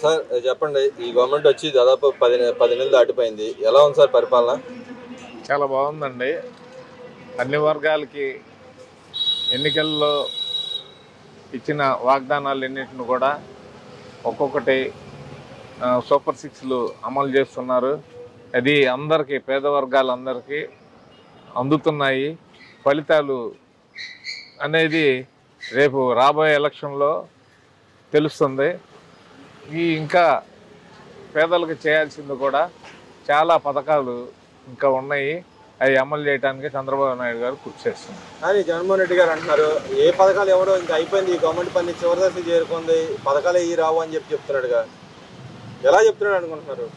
Sir చెప్పండి, ఈ government వచ్చి దాదాపు 10 నెలలు దాటిపోయింది. ఎలా ఉంది సార్ పరిపాలన? చాలా బాగుందండి. అన్ని వర్గాలకి ఎన్నికల్లో ఇచ్చిన వాగ్దానాలన్నింటిని కూడా ఒక్కొక్కటి సూపర్ సిక్స్లు అమలు చేస్తున్నారు. అది అందరికీ, పేద వర్గాలందరికీ అందుతున్నాయి. ఫలితాలు అనేది రేపు రాబోయే ఎలక్షన్లో తెలుస్తుంది. ఇంకా పేదలకు చేయాల్సింది కూడా చాలా పథకాలు ఇంకా ఉన్నాయి. అవి అమలు చేయడానికి చంద్రబాబు నాయుడు గారు కృషి చేస్తున్నారు. కానీ జగన్మోహన్ రెడ్డి గారు అంటున్నారు, ఏ పథకాలు ఎవరో ఇంకా అయిపోయింది, ఈ గవర్నమెంట్ పని చివరి దశ చేరుకుంది, పథకాలు ఇవి రావు అని చెప్తున్నాడుగా. ఎలా చెప్తున్నాడు అనుకుంటున్నారు?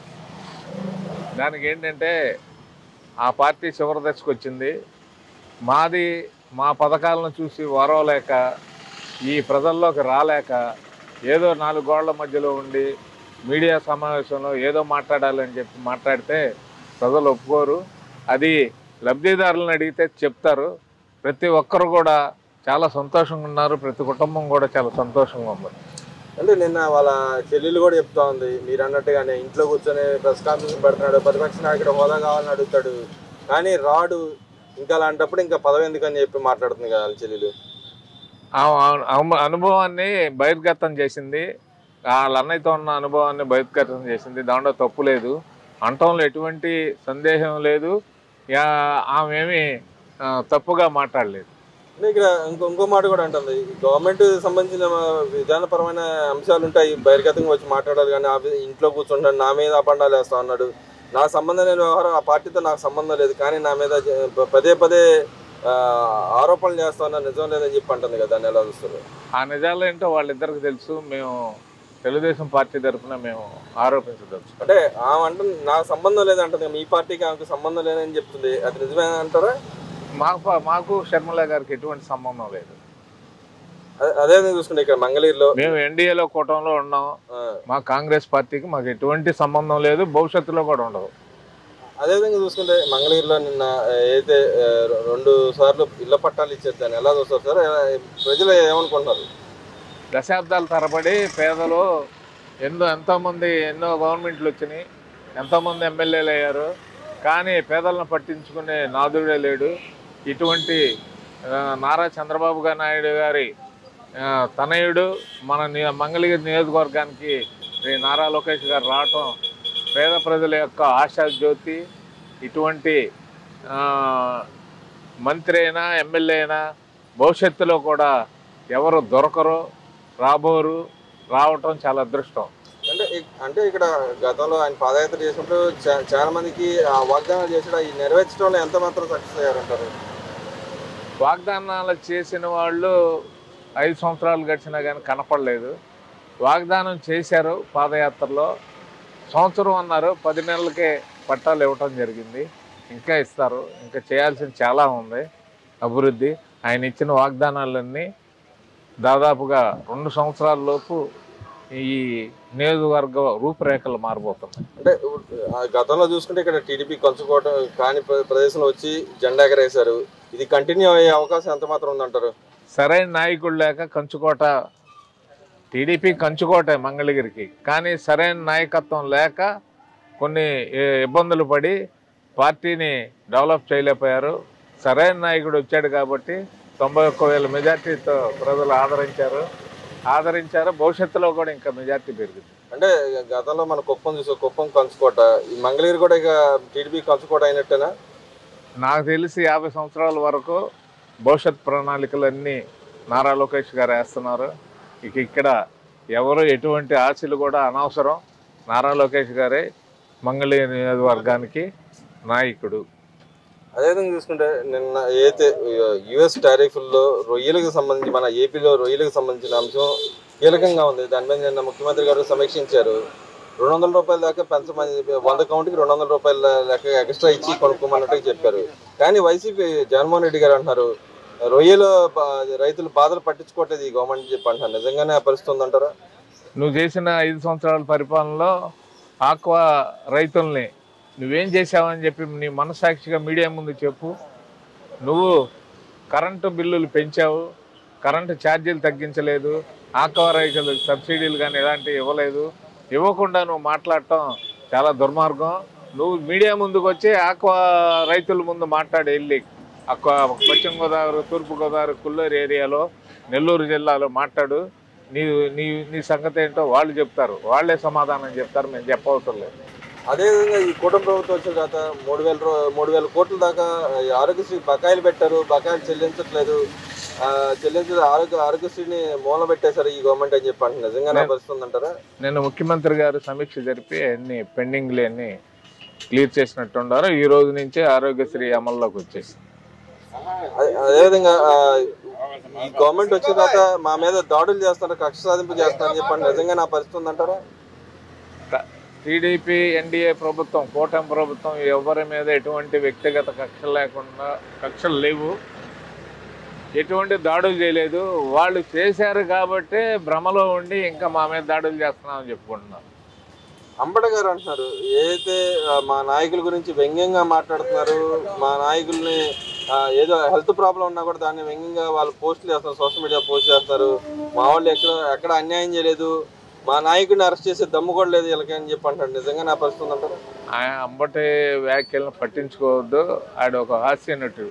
దానికి ఏంటంటే ఆ పార్టీ చివరి దశకు వచ్చింది. మా పథకాలను చూసి వరవలేక, ఈ ప్రజల్లోకి రాలేక, ఏదో 4 గోళ్ల మధ్యలో ఉండి మీడియా సమావేశంలో ఏదో మాట్లాడాలని చెప్పి మాట్లాడితే ప్రజలు ఒప్పుకోరు. అది లబ్ధిదారులను అడిగితే చెప్తారు. ప్రతి ఒక్కరు కూడా చాలా సంతోషంగా ఉన్నారు. ప్రతి కుటుంబం కూడా చాలా సంతోషంగా ఉంది. అంటే నిన్న వాళ్ళ చెల్లెలు కూడా చెప్తా ఉంది, మీరు అన్నట్టుగానే ఇంట్లో కూర్చొని ప్రెస్ కాన్ఫరెన్స్ పెడుతున్నాడు, ప్రతిపక్ష నాయకుడు హోదా కావాలని అడుగుతాడు, కానీ రాడు. ఇంకా అలాంటప్పుడు ఇంకా పదవి ఎందుకని చెప్పి మాట్లాడుతుంది కదా వాళ్ళ చెల్లెలు. అనుభవాన్ని బహిర్గతం చేసింది. వాళ్ళ అన్నయ్యతో ఉన్న అనుభవాన్ని బహిర్గతం చేసింది. దాంట్లో తప్పు లేదు, అంటంలో ఎటువంటి సందేహం లేదు. ఆమెమి తప్పుగా మాట్లాడలేదు. ఇక్కడ ఇంకో మాట కూడా అంటుంది, గవర్నమెంట్ సంబంధించిన విధానపరమైన అంశాలు ఉంటాయి, బహిర్గతంగా వచ్చి మాట్లాడాలి, కానీ ఇంట్లో కూర్చుంటాడు, నా మీద అపండాలు వేస్తా ఉన్నాడు, నాకు సంబంధం లేని వ్యవహారం, ఆ పార్టీతో నాకు సంబంధం లేదు, కానీ నా మీద పదే ఆరోపణలు చేస్తా ఉన్నా, నిజం లేదని చెప్పి అంటుంది కదా. దాన్ని ఎలా చూస్తారు? ఆ నిజాలు ఏంటో వాళ్ళిద్దరికి తెలుసు. మేము తెలుగుదేశం పార్టీ తరఫున మేము ఆరోపించవచ్చు. అంటే ఆమె అంటుంది నాకు సంబంధం లేదంటుంది, మీ పార్టీకి ఆమెకు సంబంధం లేదని చెప్తుంది. అది నిజమే అంటారా? మాకు షర్మిల గారికి ఎటువంటి సంబంధం లేదు. అదే చూసుకుంటే ఇక్కడ మంగళగిరిలో మేము ఎన్డీఏలో కూటమిలో ఉన్నాం. మా కాంగ్రెస్ పార్టీకి మాకు ఎటువంటి సంబంధం లేదు, భవిష్యత్తులో కూడా ఉండదు. అదేవిధంగా చూసుకుంటే మంగళగిరిలో నిన్న అయితే 2 సార్లు ఇళ్ల పట్టాలు ఇచ్చారు, దాన్ని ఎలా చూస్తారు సార్? ప్రజలు ఏమనుకుంటున్నారు? దశాబ్దాల తరబడి పేదలు ఎంతోమంది ఎన్నో గవర్నమెంట్లు వచ్చినాయి, ఎంతోమంది ఎమ్మెల్యేలు అయ్యారు, కానీ పేదలను పట్టించుకునే నాదుడే లేడు. ఇటువంటి నారా చంద్రబాబు నాయుడు గారి తనయుడు మన మంగళగిరి నియోజకవర్గానికి శ్రీ నారా లోకేష్ గారు రావటం పేద ప్రజల యొక్క ఆశాజ్యోతి. ఇటువంటి మంత్రి అయినా ఎమ్మెల్యే అయినా భవిష్యత్తులో కూడా ఎవరు దొరకరు, రావటం చాలా అదృష్టం. అంటే ఇక్కడ గతంలో ఆయన పాదయాత్ర చేసినప్పుడు చాలా మందికి వాగ్దానాలు చేసిన ఈ నెరవేర్చడంలో ఎంత మాత్రం సక్సెస్ అయ్యారంటారు? వాగ్దానాలు చేసిన వాళ్ళు 5 సంవత్సరాలు గడిచినా కానీ కనపడలేదు. వాగ్దానం చేశారు, పాదయాత్రలో సంవత్సరం అన్నారు, 10 నెలలకే పట్టాలు ఇవ్వటం జరిగింది. ఇంకా ఇస్తారు, ఇంకా చేయాల్సింది చాలా ఉంది అభివృద్ధి. ఆయన ఇచ్చిన వాగ్దానాలన్నీ దాదాపుగా 2 సంవత్సరాల లోపు ఈ నియోజకవర్గ రూపురేఖలు మారిపోతున్నాయి. అంటే గతంలో చూసుకుంటే ఇక్కడ టీడీపీ కంచుకోవటం కాని ప్రదేశంలో వచ్చి జెండా ఎగరేశారు, ఇది కంటిన్యూ అయ్యే అవకాశం ఎంత మాత్రం ఉందంటారు? సరైన నాయకుడు లేక కంచుకోట, టీడీపీ కంచుకోటే మంగళగిరికి, కానీ సరైన నాయకత్వం లేక కొన్ని ఇబ్బందులు పడి పార్టీని డెవలప్ చేయలేకపోయారు. సరైన నాయకుడు వచ్చాడు కాబట్టి 91,000 మెజార్టీతో ప్రజలు ఆదరించారు. భవిష్యత్తులో కూడా ఇంకా మెజార్టీ పెరుగుతుంది. అంటే గతంలో మన కుప్పం చూసే, కుప్పం కంచుకోట, ఈ మంగళగిరి కూడా ఇక టీడీపీ కంచుకోట అయినట్టేనా? నాకు తెలిసి 50 సంవత్సరాల వరకు భవిష్యత్ ప్రణాళికలన్నీ నారా లోకేష్ గారు వేస్తున్నారు. ఇక్కడ ఎవరు ఎటువంటి ఆశలు కూడా అనవసరం. నారా లోకేష్ గారే మంగళగిరి నియోజకవర్గానికి నాయకుడు. అదేవిధంగా చూసుకుంటే నిన్న ఏదైతే యుఎస్ టారిఫ్ల్లో రొయ్యలకు సంబంధించి, మన ఏపీలో రొయ్యలకు సంబంధించిన అంశం కీలకంగా ఉంది. దాని మీద నిన్న ముఖ్యమంత్రి గారు సమీక్షించారు. 200 రూపాయల దాకా పెంచమని, 100 కౌంట్కి 200 రూపాయల లెక్క ఎక్స్ట్రా ఇచ్చి కొనుక్కోమన్నట్టు చెప్పారు. కానీ వైసీపీ జగన్మోహన్ రెడ్డి గారు అంటున్నారు, రొయ్యలు రైతులు బాధలు పట్టించుకోవట్లేదు ఈ గవర్నమెంట్ చెప్పి అంటున్నారు. నిజంగానే ఆ పరిస్థితి ఉందంటారా? నువ్వు చేసిన 5 సంవత్సరాల పరిపాలనలో ఆక్వా రైతుల్ని నువ్వేం చేసావని చెప్పి నీ మనసాక్షిగా మీడియా ముందు చెప్పు. నువ్వు కరెంటు బిల్లులు పెంచావు, కరెంటు ఛార్జీలు తగ్గించలేదు, ఆక్వా రైతులకు సబ్సిడీలు కానీ ఎలాంటివి ఇవ్వలేదు, ఇవ్వకుండా నువ్వు మాట్లాడటం చాలా దుర్మార్గం. నువ్వు మీడియా ముందుకు వచ్చి ఆక్వా రైతుల ముందు మాట్లాడి వెళ్ళి పశ్చిమ గోదావరి, తూర్పుగోదావరి, కొల్లూరు ఏరియాలో, నెల్లూరు జిల్లాలో మాట్లాడు. నీ నీ నీ సంగతి ఏంటో వాళ్ళు చెప్తారు, వాళ్ళే సమాధానం చెప్తారు, మేము చెప్పవసరం లేదు. అదేవిధంగా ఈ కూటమి ప్రభుత్వం వచ్చిన తర్వాత 3,000 కోట్ల దాకా ఆరోగ్యశ్రీ బకాయిలు పెట్టారు. బకాయిలు చెల్లించట్లేదు. ఆరోగ్యశ్రీని మూల పెట్టేశారు ఈ గవర్నమెంట్ అని చెప్పి అంటే నిజంగానే పరిస్థితుంది అంటారా? నేను ముఖ్యమంత్రి గారు సమీక్ష జరిపి అన్ని పెండింగ్లు అన్ని క్లియర్ చేసినట్టున్నారు. ఈ రోజు నుంచే ఆరోగ్యశ్రీ అమల్లోకి వచ్చేసింది. అదేవిధంగా ఈ గవర్నమెంట్ వచ్చిన తర్వాత మా మీద దాడులు చేస్తారు, కక్ష సాధింపు చేస్తారని చెప్పండి నిజంగా నా పరిస్థితి ఉందంటారా? టీడీపీ ఎన్డీఏ ప్రభుత్వం, కూటమి ప్రభుత్వం ఎవరి మీద ఎటువంటి వ్యక్తిగత కక్షలు లేవు, ఎటువంటి దాడులు చేయలేదు. వాళ్ళు చేశారు కాబట్టి భ్రమలో ఉండి ఇంకా మా మీద దాడులు చేస్తున్నామని చెప్పుకుంటున్నారు. అంబట గారు అంటున్నారు, ఏదైతే మా నాయకుల గురించి వ్యంగ్యంగా మాట్లాడుతున్నారు, మా నాయకుల్ని ఏదో హెల్త్ ప్రాబ్లం ఉన్నా కూడా దాన్ని వ్యంగ్యంగా వాళ్ళు పోస్టులు చేస్తారు, సోషల్ మీడియా పోస్ట్ చేస్తారు. మా వాళ్ళు ఎక్కడ అన్యాయం చేయలేదు, మా నాయకుడిని అరెస్ట్ చేసే దమ్ము కూడా లేదు వీళ్ళకి అని చెప్పి అంటారు. నిజంగా నా పరిస్థితి అంటారు? అంబటి వ్యాఖ్యలను పట్టించుకోవద్దు. ఆడ ఒక హాస్య నటుడు.